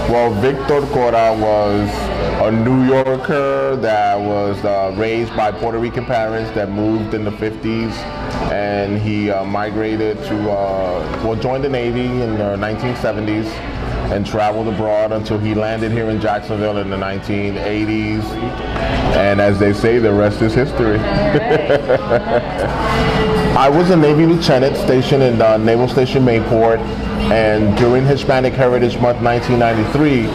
Well, Victor Cora was a New Yorker that was raised by Puerto Rican parents that moved in the 50s, and he migrated to, joined the Navy in the 1970s and traveled abroad until he landed here in Jacksonville in the 1980s. And as they say, the rest is history. I was a Navy lieutenant stationed in Naval Station Mayport, and during Hispanic Heritage Month 1993,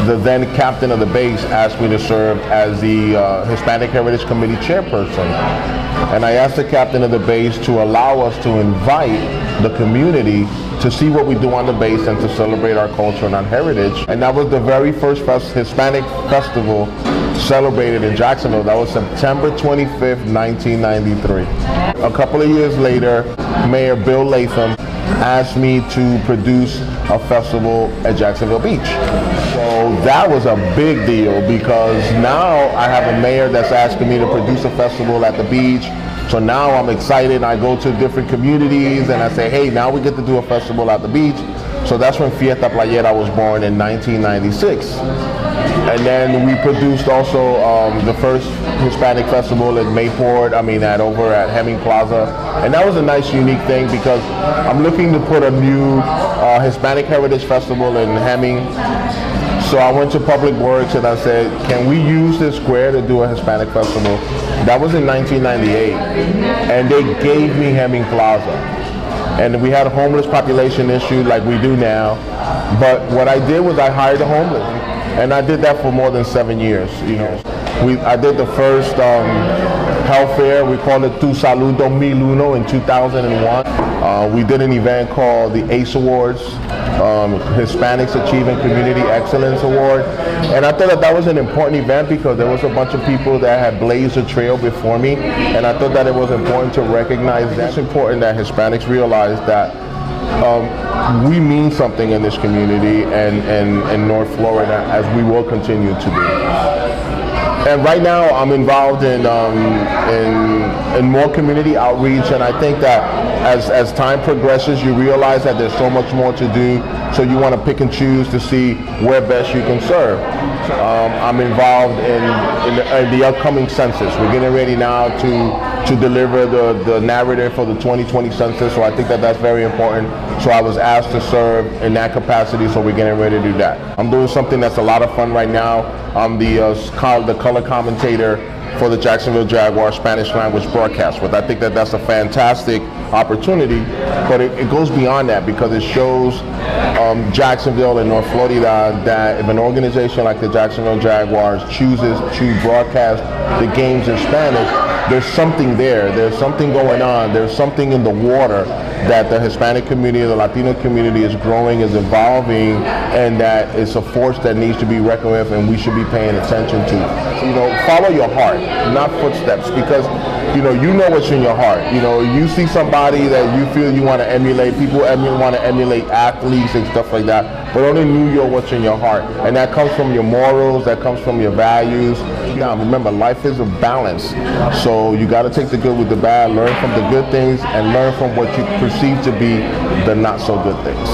the then captain of the base asked me to serve as the Hispanic Heritage Committee chairperson. And I asked the captain of the base to allow us to invite the community to see what we do on the base and to celebrate our culture and our heritage. And that was the very first Hispanic festival celebrated in Jacksonville. That was September 25th, 1993. A couple of years later, Mayor Bill Latham asked me to produce a festival at Jacksonville Beach. So that was a big deal because now I have a mayor that's asking me to produce a festival at the beach. So now I'm excited. I go to different communities and I say, hey, now we get to do a festival at the beach. So that's when Fiesta Playera was born in 1996. And then we produced also the first Hispanic festival at Mayport, over at Hemming Plaza. And that was a nice, unique thing because I'm looking to put a new Hispanic Heritage Festival in Hemming. So I went to Public Works and I said, can we use this square to do a Hispanic festival? That was in 1998. And they gave me Hemming Plaza. And we had a homeless population issue like we do now. But what I did was I hired a homeless. And I did that for more than 7 years. I did the first health fair. We called it Tu Salud 2001 in 2001. We did an event called the ACE Awards, Hispanics Achieving Community Excellence Award. And I thought that was an important event because there was a bunch of people that had blazed a trail before me. And I thought that it was important to recognize that. It's important that Hispanics realize that we mean something in this community and in North Florida, as we will continue to do. And right now I'm involved in more community outreach, and I think that as time progresses you realize that there's so much more to do, so you want to pick and choose to see where best you can serve. I'm involved in the upcoming census. We're getting ready now to deliver the narrative for the 2020 census, so I think that that's very important. So I was asked to serve in that capacity, so we're getting ready to do that. I'm doing something that's a lot of fun right now. I'm the color commentator for the Jacksonville Jaguars Spanish language broadcast, but I think that that's a fantastic opportunity, but it goes beyond that because it shows Jacksonville and North Florida that if an organization like the Jacksonville Jaguars chooses to broadcast the games in Spanish, there's something there. There's something going on. There's something in the water that the Hispanic community, the Latino community is growing, is evolving, and that it's a force that needs to be reckoned with and we should be paying attention to. Follow your heart, not footsteps, because you know what's in your heart. You see somebody that you feel you want to emulate. People want to emulate athletes and stuff like that, but only you know what's in your heart, and that comes from your morals, that comes from your values. Now remember, life is a balance, so you got to take the good with the bad, learn from the good things and learn from what you perceive to be the not so good things.